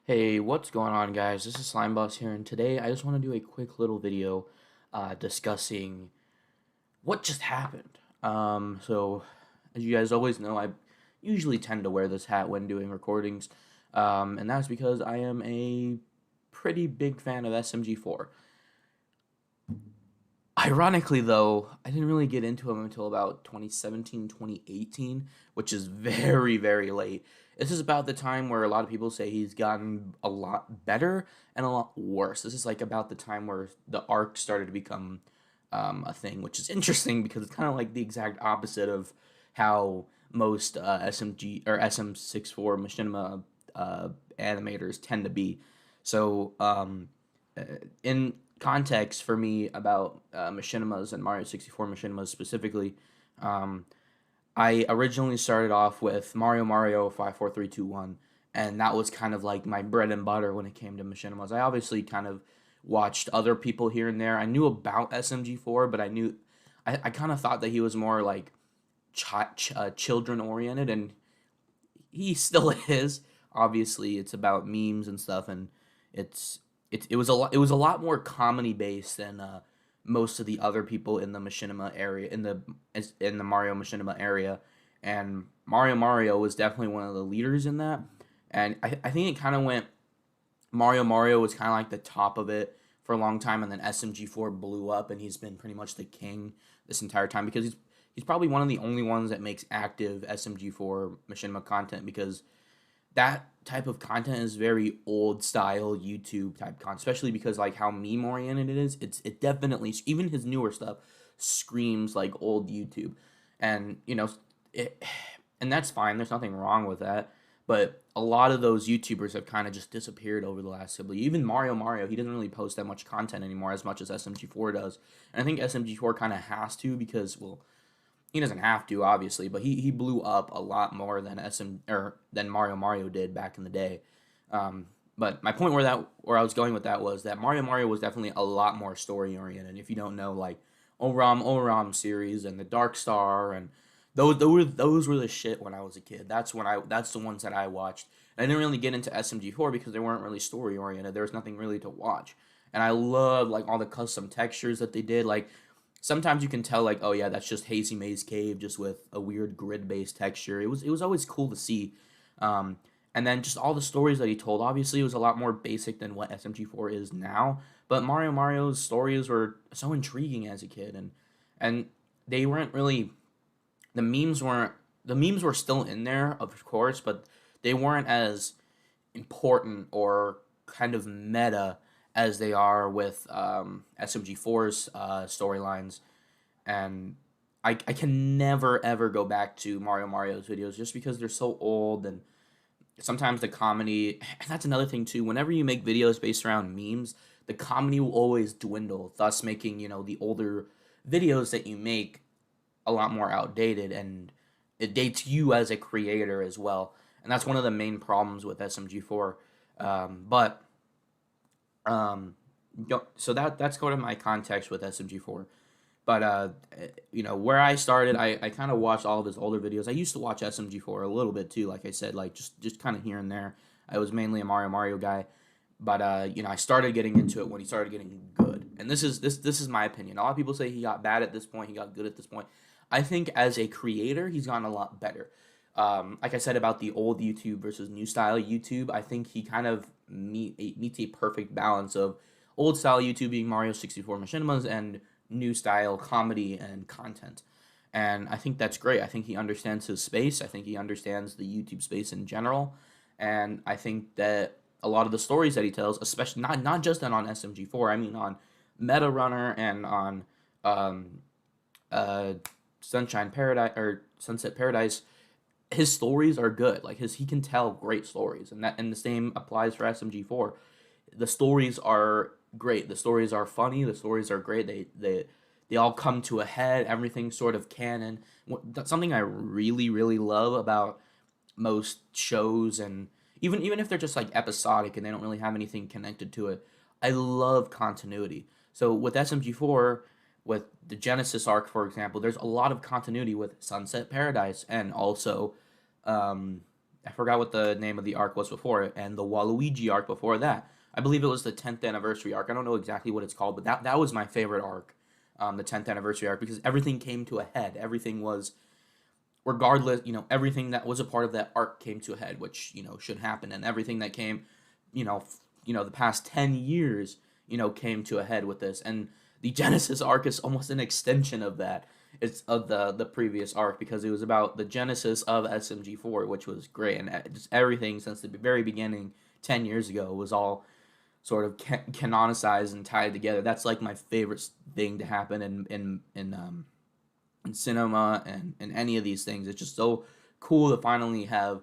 Hey, what's going on, guys? This is Slime Boss here, and today I just want to do a quick little video discussing what just happened. As you guys always know, I usually tend to wear this hat when doing recordings, and that's because I am a pretty big fan of SMG4. Ironically, though, I didn't really get into him until about 2017, 2018, which is very, very late. This is about the time where a lot of people say he's gotten a lot better and a lot worse. This is like about the time where the arc started to become a thing, which is interesting because it's kind of like the exact opposite of how most SMG or SM64 machinima animators tend to be. So, uh, in context for me about machinimas and Mario 64 machinimas specifically, um, I originally started off with Mario 54321, and that was kind of like my bread and butter when it came to machinimas. I obviously kind of watched other people here and there. I knew about SMG4, but I kind of thought that he was more like children oriented, and he still is. Obviously, it's about memes and stuff, and it's it was a lot more comedy based than most of the other people in the machinima area in the Mario machinima area, and Mario was definitely one of the leaders in that, and I think it kind of went Mario was kind of like the top of it for a long time, and then SMG4 blew up, and he's been pretty much the king this entire time because he's probably one of the only ones that makes active SMG4 machinima content because that type of content is very old style YouTube type content, especially because like how meme oriented it is. It definitely, even his newer stuff screams like old YouTube, and it, and that's fine. There's nothing wrong with that. But a lot of those YouTubers have kind of just disappeared over the last couple. Even Mario, he doesn't really post that much content anymore as much as SMG4 does. And I think SMG4 kind of has to because, well, he doesn't have to obviously, but he blew up a lot more than than Mario did back in the day. But my point where I was going with that was that Mario was definitely a lot more story oriented. If you don't know, like Oram series and the Dark Star and those were the shit when I was a kid. That's the ones that I watched. And I didn't really get into SMG4 because they weren't really story oriented. There was nothing really to watch. And I love like all the custom textures that they did. Like sometimes you can tell like, oh yeah, that's just Hazy Maze Cave just with a weird grid based texture. It was always cool to see. Um, and then just all the stories that he told. Obviously, it was a lot more basic than what SMG4 is now. But Mario's stories were so intriguing as a kid, and they weren't really the memes weren't the memes were still in there, of course, but they weren't as important or kind of meta as they are with SMG4's storylines. And I can never ever go back to Mario's videos just because they're so old and sometimes the comedy. And that's another thing too. Whenever you make videos based around memes, the comedy will always dwindle, thus making the older videos that you make a lot more outdated, and it dates you as a creator as well. And that's one of the main problems with SMG4. But so that's kind of my context with SMG4. But where I started, I kind of watched all of his older videos. I used to watch SMG4 a little bit too, like I said, like just kind of here and there. I was mainly a Mario guy, but I started getting into it when he started getting good. And this is my opinion. A lot of people say he got bad at this point, he got good at this point. I think as a creator, he's gotten a lot better. Like I said about the old YouTube versus new style YouTube, I think he kind of meets a perfect balance of old style YouTube being Mario 64 Machinimas and new style comedy and content. And I think that's great. I think he understands his space. I think he understands the YouTube space in general. And I think that a lot of the stories that he tells, especially not just on SMG4, I mean on Meta Runner and on um, uh, Sunset Paradise, his stories are good. Like he can tell great stories, and the same applies for SMG4. The stories are great. The stories are funny. The stories are great. They all come to a head. Everything's sort of canon. That's something I really love about most shows, and even if they're just like episodic and they don't really have anything connected to it, I love continuity. So with SMG4, with the Genesis arc, for example, there's a lot of continuity with Sunset Paradise and also um, I forgot what the name of the arc was before it, and the Waluigi arc before that. I believe it was the 10th anniversary arc. I don't know exactly what it's called, but that was my favorite arc, the 10th anniversary arc, because everything came to a head. Everything was, regardless, everything that was a part of that arc came to a head, which should happen, and everything that came, the past 10 years, came to a head with this, and the Genesis arc is almost an extension of that. It's of the previous arc because it was about the genesis of SMG4, which was great, and just everything since the very beginning, 10 years ago, was all sort of canonicized and tied together. That's like my favorite thing to happen in cinema and in any of these things. It's just so cool to finally have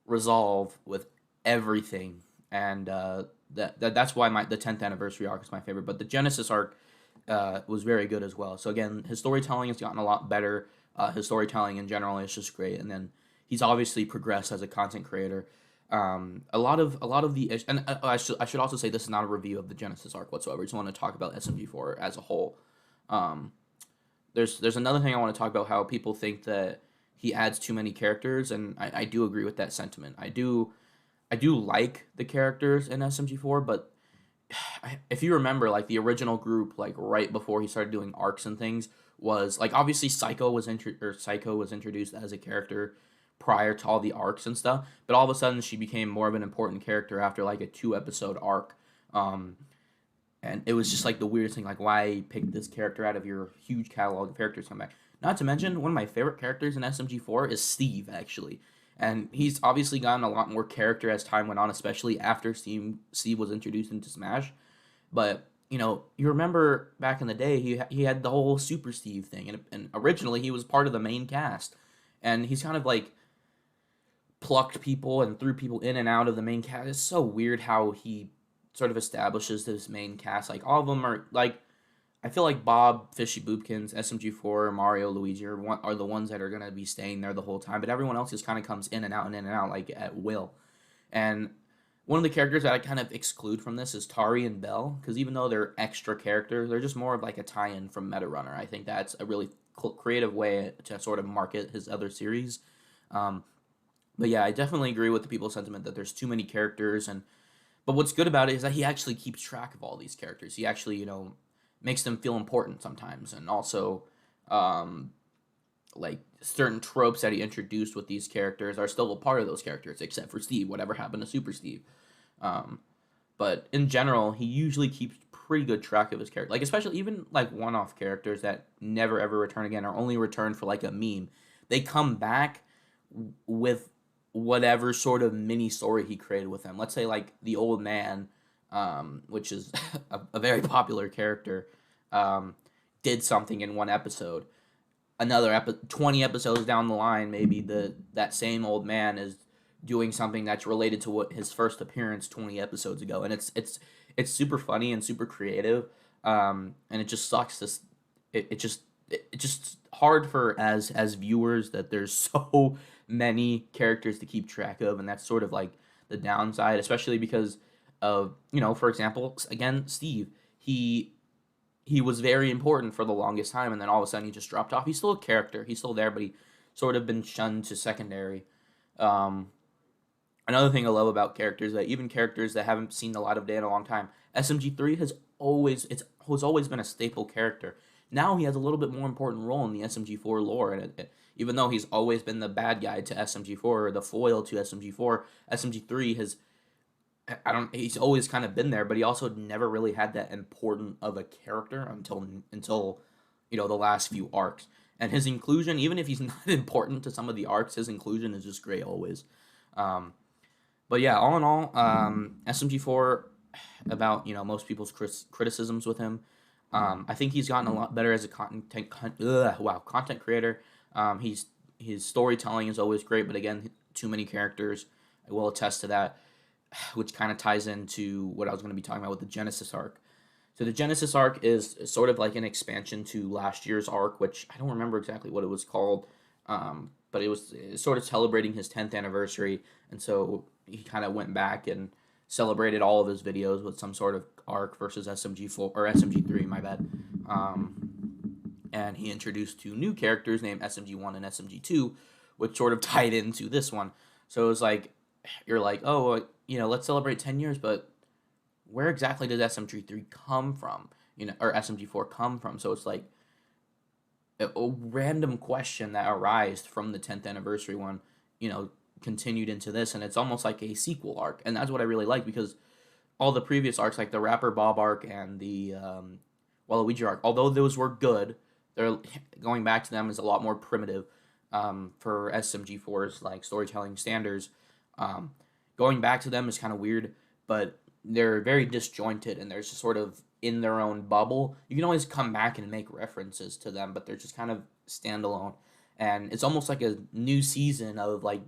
resolve with everything, and that's why the 10th anniversary arc is my favorite. But the Genesis arc was very good as well. So again, his storytelling has gotten a lot better. His storytelling in general is just great, and then he's obviously progressed as a content creator. A lot of the and I should also say this is not a review of the Genesis arc whatsoever. I just want to talk about SMG4 as a whole. Um, there's another thing I want to talk about, how people think that he adds too many characters, and I do agree with that sentiment. I do like the characters in SMG4, but if you remember, like the original group, like right before he started doing arcs and things, was like obviously Psycho was introduced as a character prior to all the arcs and stuff, but all of a sudden she became more of an important character after like a 2 episode arc. Um, and it was just like the weirdest thing, like why pick this character out of your huge catalog of characters come back. Not to mention, one of my favorite characters in SMG4 is Steve, actually. And he's obviously gotten a lot more character as time went on, especially after Steve was introduced into Smash. But you remember back in the day, he had the whole Super Steve thing, and originally he was part of the main cast, and he's kind of like plucked people and threw people in and out of the main cast. It's so weird how he sort of establishes this main cast. Like all of them are like, I feel like Bob, Fishy Boopkins, SMG4, Mario, Luigi are the ones that are gonna be staying there the whole time, but everyone else just kind of comes in and out and in and out like at will. And one of the characters that I kind of exclude from this is Tari and Bell, because even though they're extra characters, they're just more of like a tie-in from Meta Runner. I think that's a really creative way to sort of market his other series. Um, but yeah, I definitely agree with the people's sentiment that there's too many characters, and but what's good about it is that he actually keeps track of all these characters. He actually, makes them feel important sometimes, and also, um, like certain tropes that he introduced with these characters are still a part of those characters, except for Steve. Whatever happened to Super Steve? Um, but in general, he usually keeps pretty good track of his character. Like especially even like one-off characters that never ever return again, or only return for like a meme. They come back with whatever sort of mini story he created with them. Let's say like the old man, which is a very popular character, um, did something in one episode. 20 episodes down the line, maybe that same old man is doing something that's related to what his first appearance 20 episodes ago, and it's super funny and super creative. And it just sucks. It just hard for as viewers that there's so many characters to keep track of, and that's sort of like the downside, especially because of for example, again, Steve. He was very important for the longest time, and then all of a sudden he just dropped off. He's still a character. He's still there, but he sort of been shunned to secondary. Um, Another thing I love about characters, that even characters that haven't seen the light of day in a long time, SMG3 has always been a staple character. Now he has a little bit more important role in the SMG4 lore, and even though he's always been the bad guy to SMG4, or the foil to SMG4, SMG3 has I don't. He's always kind of been there, but he also never really had that important of a character until the last few arcs. And his inclusion, even if he's not important to some of the arcs, his inclusion is just great always. Um, but yeah, all in all, SMG4, about most people's criticisms with him, I think he's gotten a lot better as a content creator. His storytelling is always great, but again, too many characters. I will attest to that, which kind of ties into what I was going to be talking about with the Genesis arc. So the Genesis arc is sort of like an expansion to last year's arc, which I don't remember exactly what it was called, but it was sort of celebrating his 10th anniversary, and so he kind of went back and celebrated all of his videos with some sort of arc versus SMG4 or SMG3, my bad. And he introduced two new characters named SMG1 and SMG2, which sort of tied into this one. So it was like you're like, oh, let's celebrate 10 years, but where exactly did SMG3 come from? Or SMG4 come from? So it's like a random question that arose from the 10th anniversary one, you know, continued into this, and it's almost like a sequel arc, and that's what I really like because all the previous arcs, like the Rapper Bob arc and the Waluigi arc, although those were good, they're going back to them is a lot more primitive for SMG4's like storytelling standards. Um, Going back to them is kind of weird, but they're very disjointed and they're just sort of in their own bubble. You can always come back and make references to them, but they're just kind of standalone. And it's almost like a new season of like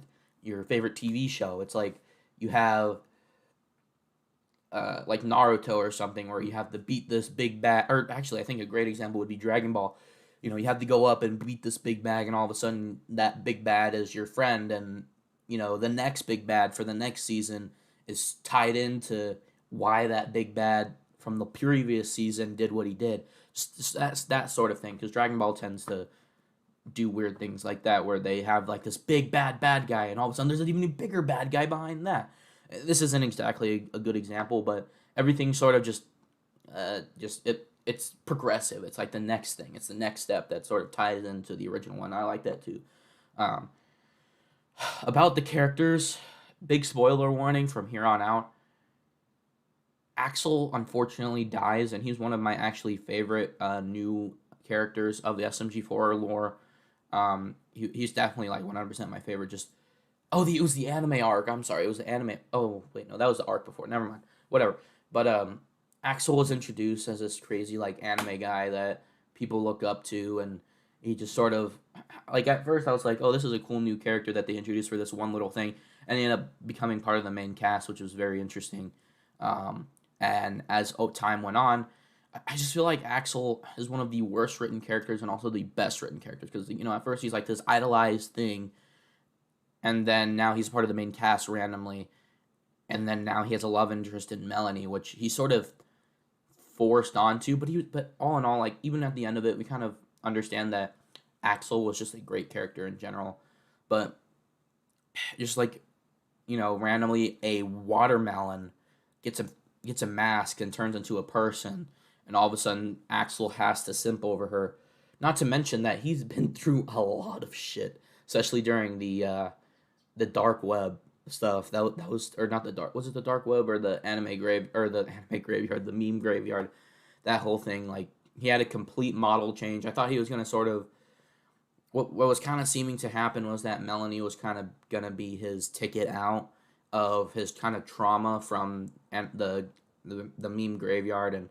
your favorite TV show. It's like you have like Naruto or something, where you have to beat this big bad. Or actually, I think a great example would be Dragon Ball. You have to go up and beat this big bag, and all of a sudden that big bad is your friend, and the next big bad for the next season is tied into why that big bad from the previous season did what he did. Just that's that sort of thing, because Dragon Ball tends to do weird things like that, where they have like this big bad guy, and all of a sudden there's an even bigger bad guy behind that. This isn't exactly a good example, but everything sort of it's progressive. It's like the next thing. It's the next step that sort of ties into the original one. I like that too. Um, about the characters, big spoiler warning from here on out. Axel unfortunately dies, and he's one of my actually favorite new characters of the SMG4 lore. He's definitely like 100% my favorite. It was the anime arc. I'm sorry, it was the anime. Oh wait, no, that was the arc before. Never mind. Whatever. But Axel was introduced as this crazy like anime guy that people look up to, and he just sort of like at first I was like, oh, this is a cool new character that they introduced for this one little thing, and he ended up becoming part of the main cast, which was very interesting. And as time went on, I just feel like Axel is one of the worst written characters and also the best written characters, because at first he's like this idolized thing, and then now he's part of the main cast randomly, and then now he has a love interest in Melanie, which he sort of forced onto. But all in all, like even at the end of it, we kind of understand that Axel was just a great character in general. But just like randomly a watermelon gets a mask and turns into a person, and all of a sudden Axel has to simp over her. Not to mention that he's been through a lot of shit, especially during the dark web stuff. That was, or not the dark, was it the dark web or the anime graveyard, the meme graveyard, that whole thing. Like he had a complete model change. I thought he was gonna sort of what was kind of seeming to happen was that Melanie was kind of gonna be his ticket out of his kind of trauma from the meme graveyard, and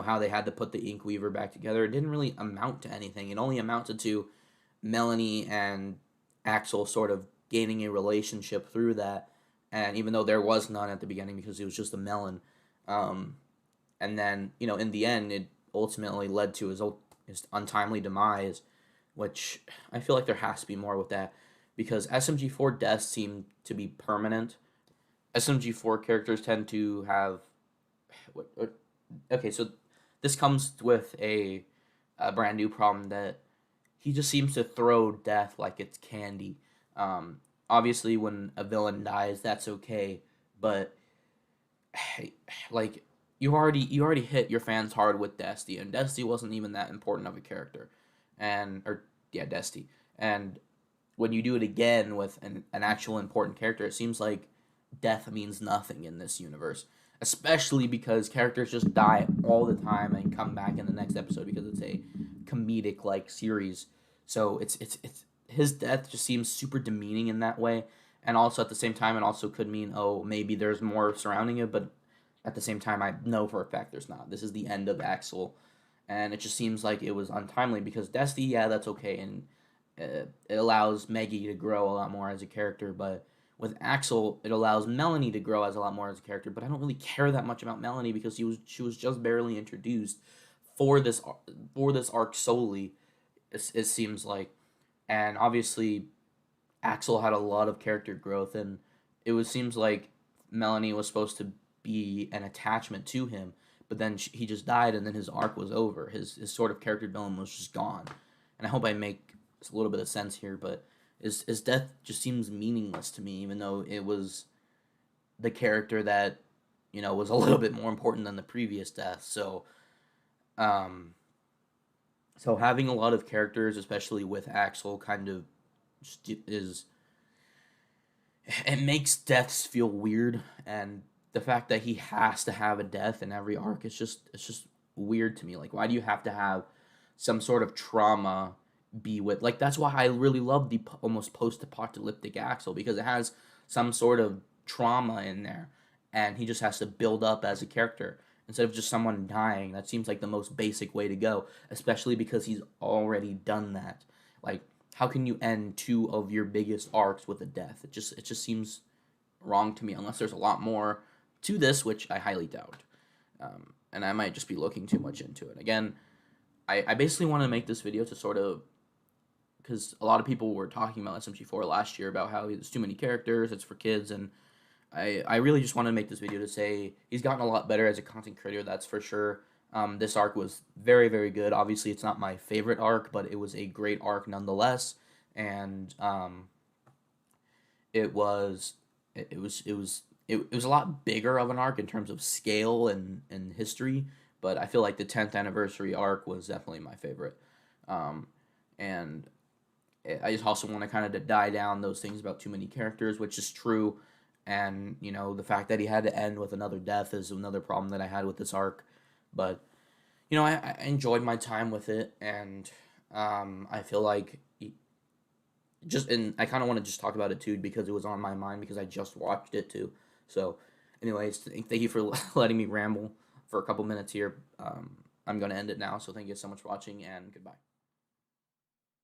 how they had to put the Ink Weaver back together. It didn't really amount to anything. It only amounted to Melanie and Axel sort of gaining a relationship through that, and even though there was none at the beginning because it was just a melon, and then in the end it ultimately led to his untimely demise, which I feel like there has to be more with that, because SMG4 deaths seem to be permanent. SMG4 characters tend to have okay, so this comes with a brand new problem, that he just seems to throw death like it's candy. Obviously, when a villain dies, that's okay, but like you already hit your fans hard with Dusty, and Dusty wasn't even that important of a character, Dusty, and when you do it again with an actual important character, it seems like death means nothing in this universe, especially because characters just die all the time and come back in the next episode because it's a comedic like series. So it's his death just seems super demeaning in that way, and also at the same time it also could mean, oh, maybe there's more surrounding it, but at the same time I know for a fact there's not. This is the end of Axel, and it just seems like it was untimely, because Dusty, yeah, that's okay, and it allows Maggie to grow a lot more as a character, but with Axel, it allows Melanie to grow as a lot more as a character. But I don't really care that much about Melanie because she was just barely introduced for this arc solely. It seems like, and obviously, Axel had a lot of character growth, and seems like Melanie was supposed to be an attachment to him, but then he just died, and then his arc was over. His sort of character development was just gone. And I hope I make a little bit of sense here, but his death just seems meaningless to me, even though it was the character that was a little bit more important than the previous death. Um, so having a lot of characters, especially with Axel, kind of is it makes deaths feel weird, and the fact that he has to have a death in every arc is just it's just weird to me. Like, why do you have to have some sort of trauma be with, like, that's why I really love the almost post-apocalyptic Axel, because it has some sort of trauma in there, and he just has to build up as a character instead of just someone dying. That seems like the most basic way to go, especially because he's already done that. Like, how can you end two of your biggest arcs with a death? It just seems wrong to me, unless there's a lot more to this, which I highly doubt. And I might just be looking too much into it. Again, I basically want to make this video to sort of, because a lot of people were talking about SMG4 last year about how there's too many characters, it's for kids, and I really just want to make this video to say he's gotten a lot better as a content creator, that's for sure. This arc was very, very good. Obviously, it's not my favorite arc, but it was a great arc nonetheless, and it was it was a lot bigger of an arc in terms of scale and history, but I feel like the 10th anniversary arc was definitely my favorite. And I just also want to kind of die down those things about too many characters, which is true. And the fact that he had to end with another death is another problem that I had with this arc. But I enjoyed my time with it, and I feel like and I kind of want to just talk about it too because it was on my mind because I just watched it too. So, anyways, thank you for letting me ramble for a couple minutes here. I'm gonna end it now. So thank you so much for watching, and goodbye.